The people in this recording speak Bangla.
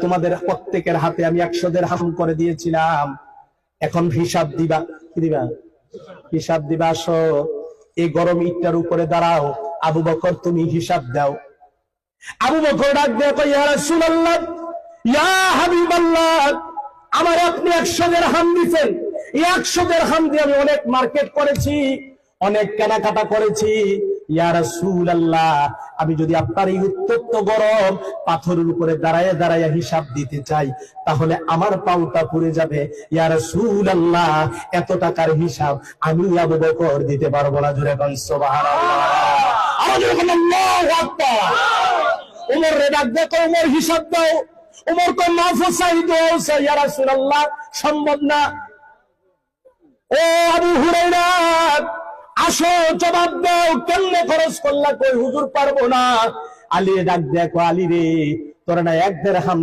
তোমাদের প্রত্যেকের হাতে আমি 100 দিরহাম করে দিয়েছিলাম, এখন হিসাব দিবা। কি দিবা? হিসাব দিবা। আসো এই গরম ইটটার উপরে দাঁড়াও, আবু বকর তুমি হিসাব দাও। আবু বকর ডাক দিয়ে কয়, ইয়া রাসূলুল্লাহ, ইয়া হাবিবাল্লাহ, আমার আপনি 100 দিরহাম দিবেন। এই 100 দিরহাম দিয়ে আমি অনেক মার্কেট করেছি, অনেক কেনাকাটা করেছি। ইয়া রাসূলুল্লাহ, আমি যদি আপনার এই উত্তপ্ত গরম পাথরের উপরে দাঁড়ায় দাঁড়ায় হিসাব দিতে চাই, তাহলে আমার পাউটা পুড়ে যাবে। ইয়া রাসূলুল্লাহ, এত টাকার হিসাব আমি আবু বকর দিতে পারবো না। জোরে বলেন সুবহানাল্লাহ। আওয়াজে বলেন আল্লাহু আকবার। ওমর রে ডাক দিয়ে কয়, ওমর হিসাব দাও। ওমর কয়, মাফু সাইদ ইয়া রাসূলুল্লাহ, সম্ভব না। ও আবু হুরায়রা, আসো জবাব দাও, কেমনে খরচ করলা? কই হুজুর পারবো না। আলী ডাক দেখো, আলী রে, তোরা না 1 দিরহাম